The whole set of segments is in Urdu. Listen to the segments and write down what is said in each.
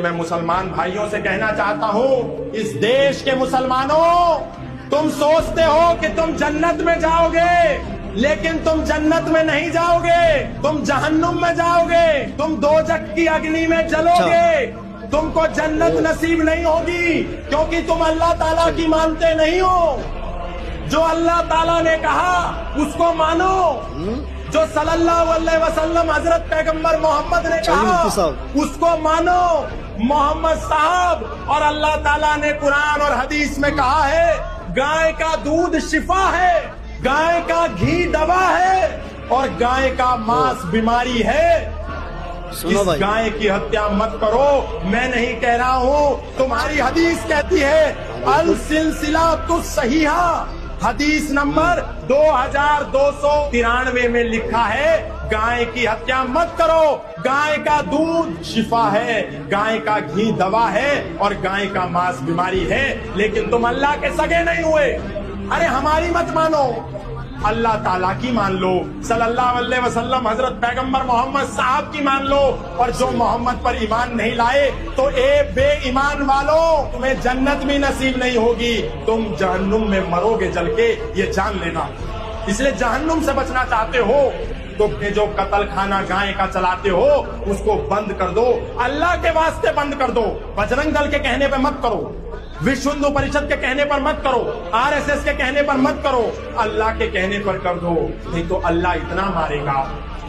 میں مسلمان بھائیوں سے کہنا چاہتا ہوں، اس دیش کے مسلمانوں، تم سوچتے ہو کہ تم جنت میں جاؤ گے، لیکن تم جنت میں نہیں جاؤ گے، تم جہنم میں جاؤ گے، تم دوزخ کی اگنی میں جلو گے، تم کو جنت نصیب نہیں ہوگی، کیونکہ تم اللہ تعالیٰ کی مانتے نہیں ہو۔ جو اللہ تعالیٰ نے کہا اس کو مانو، جو صلی اللہ علیہ وسلم حضرت پیغمبر محمد نے کہا اس کو مانو۔ محمد صاحب اور اللہ تعالیٰ نے قرآن اور حدیث میں کہا ہے، گائے کا دودھ شفا ہے، گائے کا گھی دوا ہے، اور گائے کا ماس بیماری ہے۔ اس گائے کی ہتیا مت کرو، میں نہیں کہہ رہا ہوں، تمہاری حدیث کہتی ہے، السلسلہ الصحیحہ حدیث نمبر 2293 میں لکھا ہے، گائے کی ہتیا مت کرو، گائے کا دودھ شفا ہے، گائے کا گھی دوا ہے، اور گائے کا ماس بیماری ہے، لیکن تم اللہ کے سگے نہیں ہوئے۔ ارے ہماری مت مانو، اللہ تعالیٰ کی مان لو، صلی اللہ علیہ وسلم حضرت پیغمبر محمد صاحب کی مان لو، اور جو محمد پر ایمان نہیں لائے تو اے بے ایمان والوں، تمہیں جنت بھی نصیب نہیں ہوگی، تم جہنم میں مرو گے جل کے، یہ جان لینا۔ اس لیے جہنم سے بچنا چاہتے ہو تو جو قتل خانہ گائے کا چلاتے ہو اس کو بند کر دو، اللہ کے واسطے بند کر دو، بجرنگ دل کے کہنے پہ مت کرو، وشو ہندو پریشد کے کہنے پر مت کرو، RSS کے کہنے پر مت کرو، اللہ کے کہنے پر کر دو، نہیں تو اللہ اتنا مارے گا۔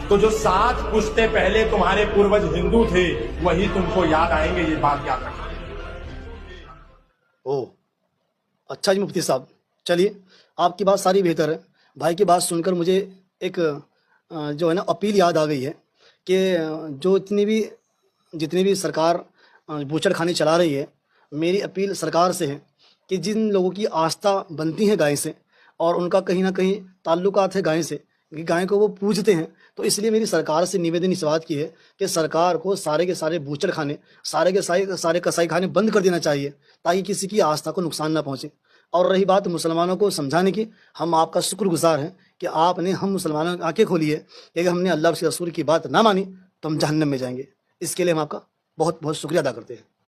تو جو 7 پشتے پہلے تمہارے پوروج ہندو تھے وہی تم کو یاد آئیں گے، یہ بات یاد رکھنا۔ اچھا جی مفتی صاحب، چلیے آپ کی بات ساری بہتر ہے۔ بھائی کی بات سن کر مجھے ایک جو ہے نا اپیل یاد آ گئی ہے کہ جو جتنی بھی سرکار بوچڑ خانے چلا رہی ہے، میری اپیل سرکار سے ہے کہ جن لوگوں کی آستھا بنتی ہے گائے سے اور ان کا کہیں نہ کہیں تعلقات ہے گائے سے، کہ گائے کو وہ پوجتے ہیں، تو اس لیے میری سرکار سے نویدن اس بات کی ہے کہ سرکار کو سارے کے سارے بوچڑ خانے، سارے کے سارے کسائی خانے بند کر دینا چاہیے، تاکہ کسی کی آستھا کو نقصان نہ پہنچے۔ اور رہی بات مسلمانوں کو سمجھانے کی، ہم آپ کا شکر گزار ہیں کہ آپ نے ہم مسلمانوں کی آنکھیں کھولی ہے کہ ہم نے اللہ کے رسول کی بات نہ مانی تو ہم جہنم میں جائیں گے۔ اس کے لیے ہم آپ کا بہت بہت شکریہ ادا کرتے ہیں۔